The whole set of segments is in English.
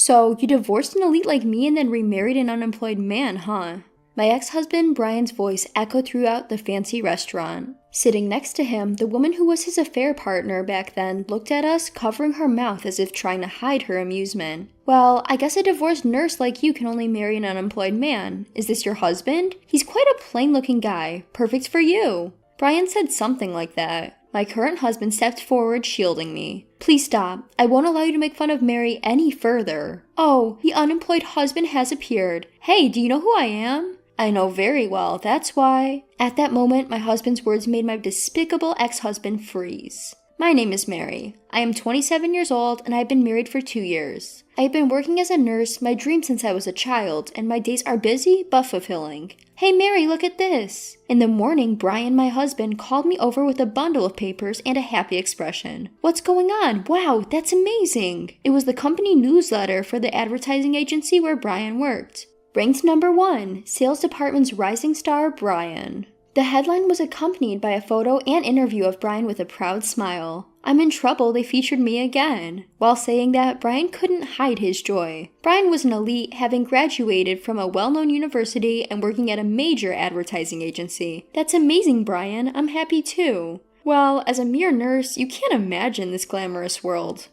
So, you divorced an elite like me and then remarried an unemployed man, huh? My ex-husband Brian's voice echoed throughout the fancy restaurant. Sitting next to him, the woman who was his affair partner back then looked at us, covering her mouth as if trying to hide her amusement. Well, I guess a divorced nurse like you can only marry an unemployed man. Is this your husband? He's quite a plain-looking guy. Perfect for you. Brian said something like that. My current husband stepped forward, shielding me. Please stop. I won't allow you to make fun of Mary any further. Oh, the unemployed husband has appeared. Hey, do you know who I am? I know very well, that's why. At that moment, my husband's words made my despicable ex-husband freeze. My name is Mary. I am 27 years old and I've been married for 2 years. I have been working as a nurse, my dream since I was a child, and my days are busy but fulfilling. Hey Mary, look at this! In the morning, Brian, my husband, called me over with a bundle of papers and a happy expression. What's going on? Wow, that's amazing! It was the company newsletter for the advertising agency where Brian worked. Ranked number 1, Sales Department's Rising Star, Brian. The headline was accompanied by a photo and interview of Brian with a proud smile. I'm in trouble, they featured me again. While saying that, Brian couldn't hide his joy. Brian was an elite, having graduated from a well-known university and working at a major advertising agency. That's amazing, Brian. I'm happy too. Well, as a mere nurse, you can't imagine this glamorous world.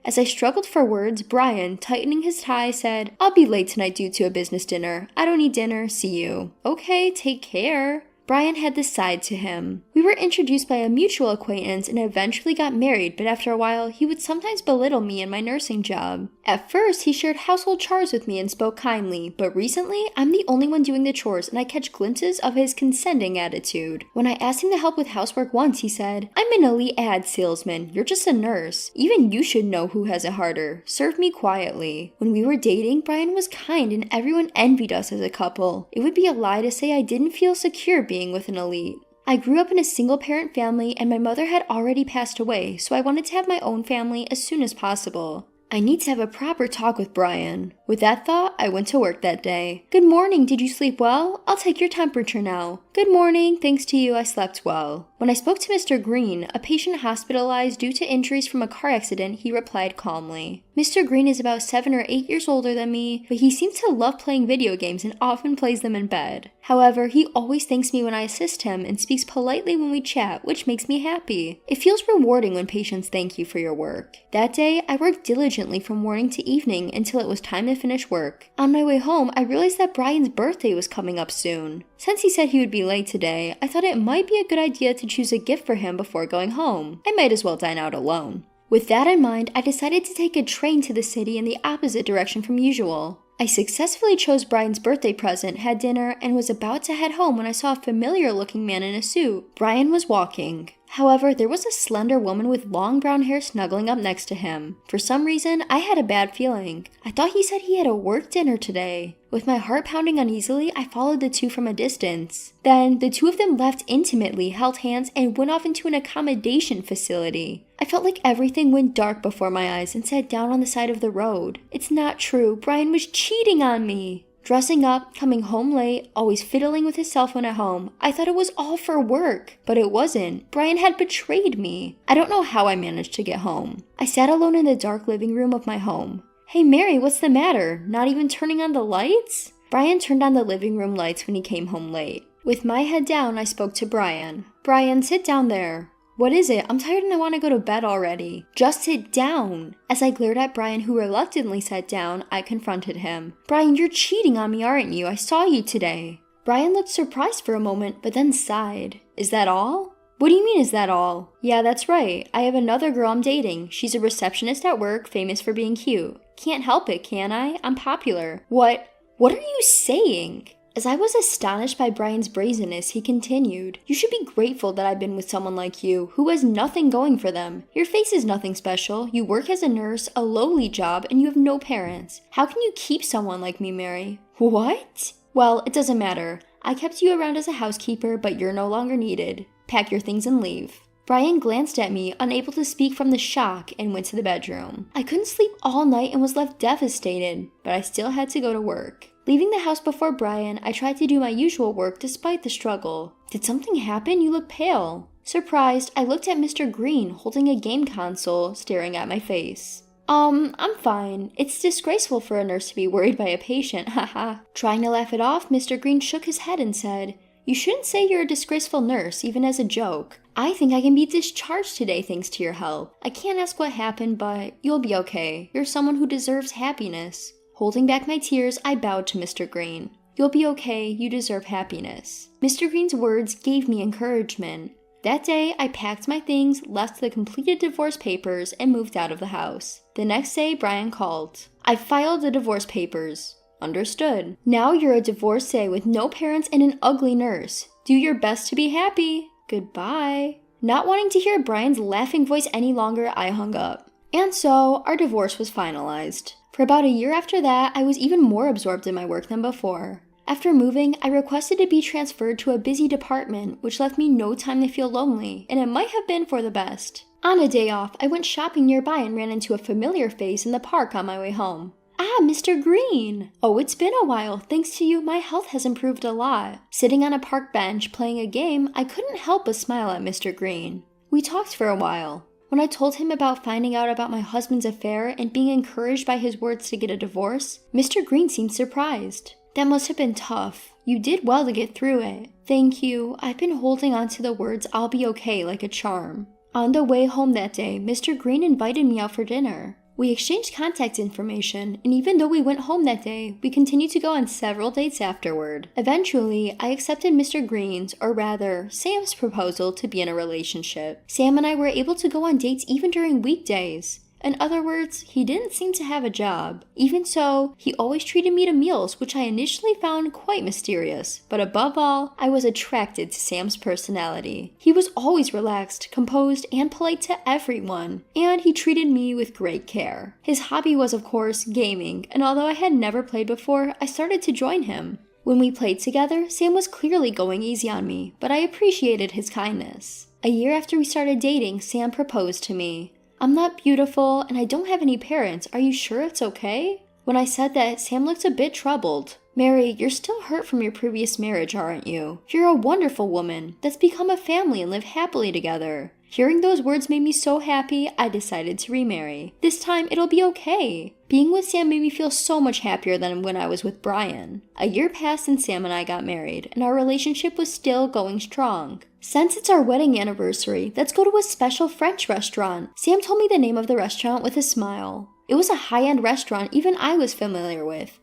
As I struggled for words, Brian, tightening his tie, said, I'll be late tonight due to a business dinner. I don't need dinner, see you. Okay, take care. Brian had this side to him. We were introduced by a mutual acquaintance and eventually got married, but after a while, he would sometimes belittle me and my nursing job. At first, he shared household chores with me and spoke kindly, but recently, I'm the only one doing the chores and I catch glimpses of his condescending attitude. When I asked him to help with housework once, he said, I'm an elite ad salesman, you're just a nurse. Even you should know who has it harder. Serve me quietly. When we were dating, Brian was kind and everyone envied us as a couple. It would be a lie to say I didn't feel secure being with an elite. I grew up in a single-parent family and my mother had already passed away, so I wanted to have my own family as soon as possible. I need to have a proper talk with Brian. With that thought, I went to work that day. Good morning, did you sleep well? I'll take your temperature now. Good morning, thanks to you, I slept well. When I spoke to Mr. Green, a patient hospitalized due to injuries from a car accident, he replied calmly. Mr. Green is about 7 or 8 years older than me, but he seems to love playing video games and often plays them in bed. However, he always thanks me when I assist him and speaks politely when we chat, which makes me happy. It feels rewarding when patients thank you for your work. That day, I worked diligently from morning to evening until it was time to finish work. On my way home, I realized that Brian's birthday was coming up soon. Since he said he would be late today, I thought it might be a good idea to choose a gift for him before going home. I might as well dine out alone. With that in mind, I decided to take a train to the city in the opposite direction from usual. I successfully chose Brian's birthday present, had dinner, and was about to head home when I saw a familiar-looking man in a suit. Brian was walking. However, there was a slender woman with long brown hair snuggling up next to him. For some reason, I had a bad feeling. I thought he said he had a work dinner today. With my heart pounding uneasily, I followed the two from a distance. Then, the two of them left intimately, held hands, and went off into an accommodation facility. I felt like everything went dark before my eyes and sat down on the side of the road. It's not true. Brian was cheating on me. Dressing up, coming home late, always fiddling with his cell phone at home. I thought it was all for work, but it wasn't. Brian had betrayed me. I don't know how I managed to get home. I sat alone in the dark living room of my home. Hey Mary, what's the matter? Not even turning on the lights? Brian turned on the living room lights when he came home late. With my head down, I spoke to Brian. Brian, sit down there. What is it? I'm tired and I want to go to bed already. Just sit down. As I glared at Brian, who reluctantly sat down, I confronted him. Brian, you're cheating on me, aren't you? I saw you today. Brian looked surprised for a moment, but then sighed. Is that all? What do you mean, is that all? Yeah, that's right. I have another girl I'm dating. She's a receptionist at work, famous for being cute. Can't help it, can I? I'm popular. What are you saying? As I was astonished by Brian's brazenness, he continued, You should be grateful that I've been with someone like you, who has nothing going for them. Your face is nothing special, you work as a nurse, a lowly job, and you have no parents. How can you keep someone like me, Mary? What? Well, it doesn't matter. I kept you around as a housekeeper, but you're no longer needed. Pack your things and leave. Brian glanced at me, unable to speak from the shock, and went to the bedroom. I couldn't sleep all night and was left devastated, but I still had to go to work. Leaving the house before Brian, I tried to do my usual work despite the struggle. Did something happen? You look pale. Surprised, I looked at Mr. Green holding a game console, staring at my face. I'm fine. It's disgraceful for a nurse to be worried by a patient, haha. Trying to laugh it off, Mr. Green shook his head and said, "You shouldn't say you're a disgraceful nurse, even as a joke. I think I can be discharged today thanks to your help. I can't ask what happened, but you'll be okay. You're someone who deserves happiness." Holding back my tears, I bowed to Mr. Green. "You'll be okay, you deserve happiness." Mr. Green's words gave me encouragement. That day, I packed my things, left the completed divorce papers, and moved out of the house. The next day, Brian called. "I filed the divorce papers." "Understood. Now you're a divorcee with no parents and an ugly nurse. Do your best to be happy. Goodbye." Not wanting to hear Brian's laughing voice any longer, I hung up. And so, our divorce was finalized. For about a year after that, I was even more absorbed in my work than before. After moving, I requested to be transferred to a busy department, which left me no time to feel lonely, and it might have been for the best. On a day off, I went shopping nearby and ran into a familiar face in the park on my way home. "Ah, Mr. Green! Oh, it's been a while. Thanks to you, my health has improved a lot." Sitting on a park bench playing a game, I couldn't help but smile at Mr. Green. We talked for a while. When I told him about finding out about my husband's affair and being encouraged by his words to get a divorce, Mr. Green seemed surprised. "That must have been tough. You did well to get through it." "Thank you. I've been holding on to the words 'I'll be okay' like a charm." On the way home that day, Mr. Green invited me out for dinner. We exchanged contact information, and even though we went home that day, we continued to go on several dates afterward. Eventually, I accepted Mr. Green's, or rather, Sam's proposal to be in a relationship. Sam and I were able to go on dates even during weekdays. In other words, he didn't seem to have a job. Even so, he always treated me to meals, which I initially found quite mysterious. But above all, I was attracted to Sam's personality. He was always relaxed, composed, and polite to everyone, and he treated me with great care. His hobby was, of course, gaming, and although I had never played before, I started to join him. When we played together, Sam was clearly going easy on me, but I appreciated his kindness. A year after we started dating, Sam proposed to me. "I'm not beautiful, and I don't have any parents. Are you sure it's okay?" When I said that, Sam looked a bit troubled. "Mary, you're still hurt from your previous marriage, aren't you? You're a wonderful woman. Let's become a family and live happily together." Hearing those words made me so happy, I decided to remarry. This time, it'll be okay. Being with Sam made me feel so much happier than when I was with Brian. A year passed and Sam and I got married, and our relationship was still going strong. Since it's our wedding anniversary, let's go to a special French restaurant. Sam told me the name of the restaurant with a smile. It was a high-end restaurant even I was familiar with.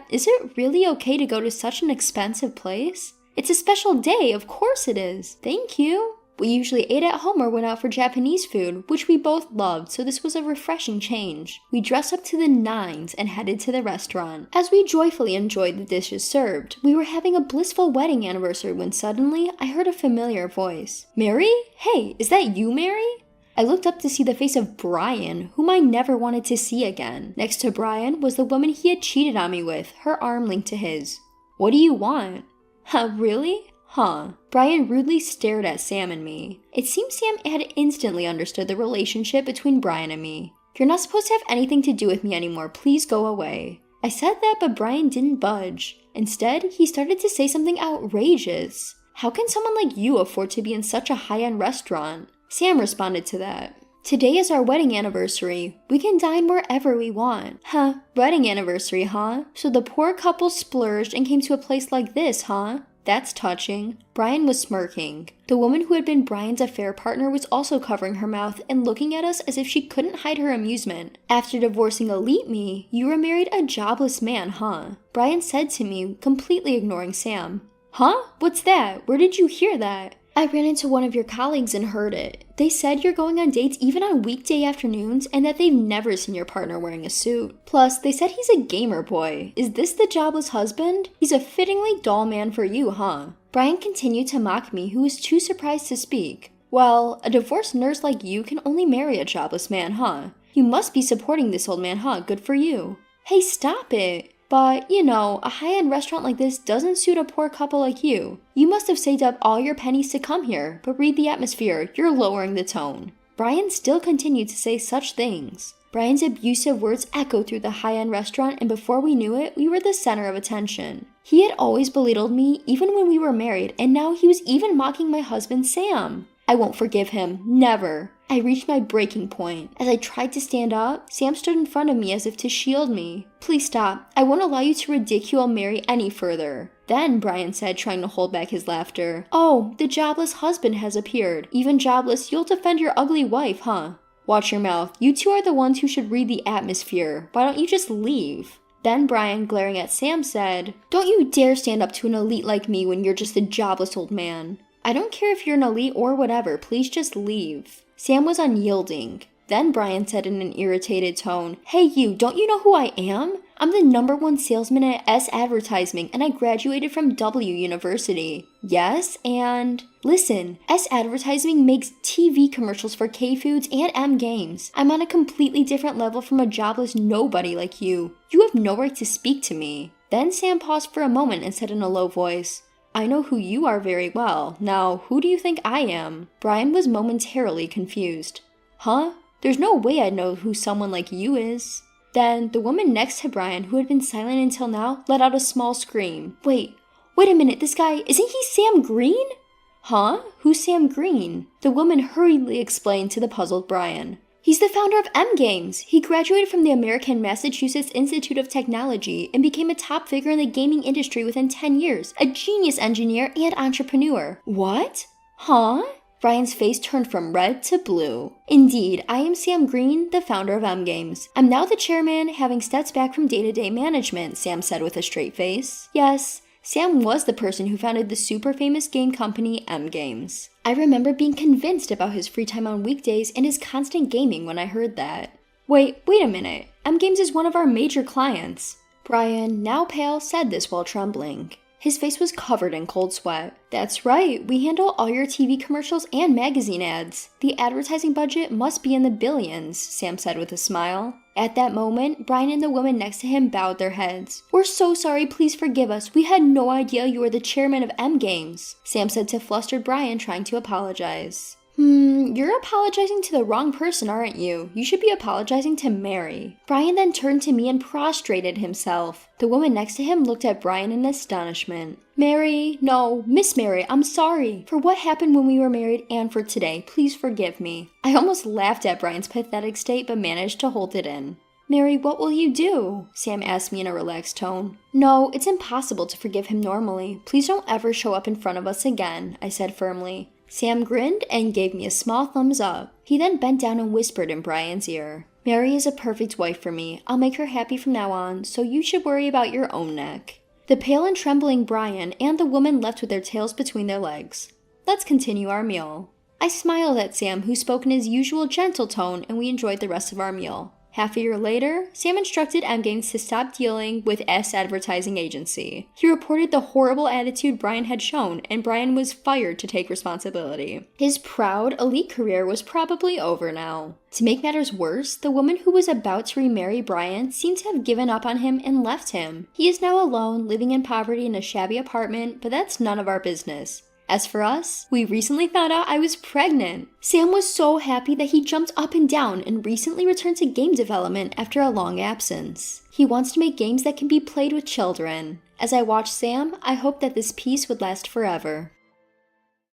Is it really okay to go to such an expensive place? It's a special day, of course it is. Thank you. We usually ate at home or went out for Japanese food, which we both loved, so this was a refreshing change. We dressed up to the nines and headed to the restaurant. As we joyfully enjoyed the dishes served, we were having a blissful wedding anniversary when suddenly I heard a familiar voice. "Mary? Hey, is that you, Mary?" I looked up to see the face of Brian, whom I never wanted to see again. Next to Brian was the woman he had cheated on me with, her arm linked to his. "What do you want?" "Huh, really? Huh." Brian rudely stared at Sam and me. It seemed Sam had instantly understood the relationship between Brian and me. "You're not supposed to have anything to do with me anymore. Please go away." I said that, but Brian didn't budge. Instead, he started to say something outrageous. "How can someone like you afford to be in such a high-end restaurant?" Sam responded to that. "Today is our wedding anniversary. We can dine wherever we want." "Huh, wedding anniversary, huh? So the poor couple splurged and came to a place like this, huh? That's touching." Brian was smirking. The woman who had been Brian's affair partner was also covering her mouth and looking at us as if she couldn't hide her amusement. "After divorcing elite me, you remarried a jobless man, huh?" Brian said to me, completely ignoring Sam. "Huh? What's that? Where did you hear that?" "I ran into one of your colleagues and heard it. They said you're going on dates even on weekday afternoons and that they've never seen your partner wearing a suit. Plus, they said he's a gamer boy. Is this the jobless husband? He's a fittingly dull man for you, huh?" Brian continued to mock me, who was too surprised to speak. "Well, a divorced nurse like you can only marry a jobless man, huh? You must be supporting this old man, huh? Good for you." "Hey, stop it. But, you know, a high-end restaurant like this doesn't suit a poor couple like you. You must have saved up all your pennies to come here, but read the atmosphere, you're lowering the tone." Brian still continued to say such things. Brian's abusive words echoed through the high-end restaurant, and before we knew it, we were the center of attention. He had always belittled me, even when we were married, and now he was even mocking my husband, Sam. I won't forgive him. Never. I reached my breaking point. As I tried to stand up, Sam stood in front of me as if to shield me. Please stop. I won't allow you to ridicule Mary any further. Then, Brian said, trying to hold back his laughter, oh, the jobless husband has appeared. Even jobless, you'll defend your ugly wife, huh? Watch your mouth. You two are the ones who should read the atmosphere. Why don't you just leave? Then Brian, glaring at Sam, said, don't you dare stand up to an elite like me when you're just a jobless old man. I don't care if you're an elite or whatever, please just leave. Sam was unyielding. Then Brian said in an irritated tone, hey you, don't you know who I am? I'm the #1 salesman at S Advertising and I graduated from W University. Yes, and listen, S Advertising makes TV commercials for K-Foods and M Games. I'm on a completely different level from a jobless nobody like you. You have no right to speak to me. Then Sam paused for a moment and said in a low voice, I know who you are very well. Now, who do you think I am? Brian was momentarily confused. Huh? There's no way I'd know who someone like you is. Then, the woman next to Brian, who had been silent until now, let out a small scream. Wait a minute, this guy, isn't he Sam Green? Huh? Who's Sam Green? The woman hurriedly explained to the puzzled Brian. He's the founder of M Games. He graduated from the American Massachusetts Institute of Technology and became a top figure in the gaming industry within 10 years, a genius engineer and entrepreneur. What? Huh? Brian's face turned from red to blue. Indeed, I am Sam Green, the founder of M Games. I'm now the chairman, having stepped back from day-to-day management, Sam said with a straight face. Yes, Sam was the person who founded the super famous game company M Games. I remember being convinced about his free time on weekdays and his constant gaming when I heard that. Wait a minute. M Games is one of our major clients. Brian, now pale, said this while trembling. His face was covered in cold sweat. That's right, we handle all your TV commercials and magazine ads. The advertising budget must be in the billions, Sam said with a smile. At that moment, Brian and the woman next to him bowed their heads. We're so sorry, please forgive us. We had no idea you were the chairman of M Games, Sam said to flustered Brian, trying to apologize. You're apologizing to the wrong person, aren't you? You should be apologizing to Mary. Brian then turned to me and prostrated himself. The woman next to him looked at Brian in astonishment. Mary, no, Miss Mary, I'm sorry for what happened when we were married and for today. Please forgive me. I almost laughed at Brian's pathetic state but managed to hold it in. Mary, what will you do? Sam asked me in a relaxed tone. No, it's impossible to forgive him normally. Please don't ever show up in front of us again, I said firmly. Sam grinned and gave me a small thumbs up. He then bent down and whispered in Brian's ear. Mary is a perfect wife for me. I'll make her happy from now on, so you should worry about your own neck. The pale and trembling Brian and the woman left with their tails between their legs. Let's continue our meal. I smiled at Sam, who spoke in his usual gentle tone, and we enjoyed the rest of our meal. Half a year later, Sam instructed M Games to stop dealing with S Advertising Agency. He reported the horrible attitude Brian had shown, and Brian was fired to take responsibility. His proud, elite career was probably over now. To make matters worse, the woman who was about to remarry Brian seemed to have given up on him and left him. He is now alone, living in poverty in a shabby apartment, but that's none of our business. As for us, we recently found out I was pregnant. Sam was so happy that he jumped up and down and recently returned to game development after a long absence. He wants to make games that can be played with children. As I watched Sam, I hoped that this peace would last forever.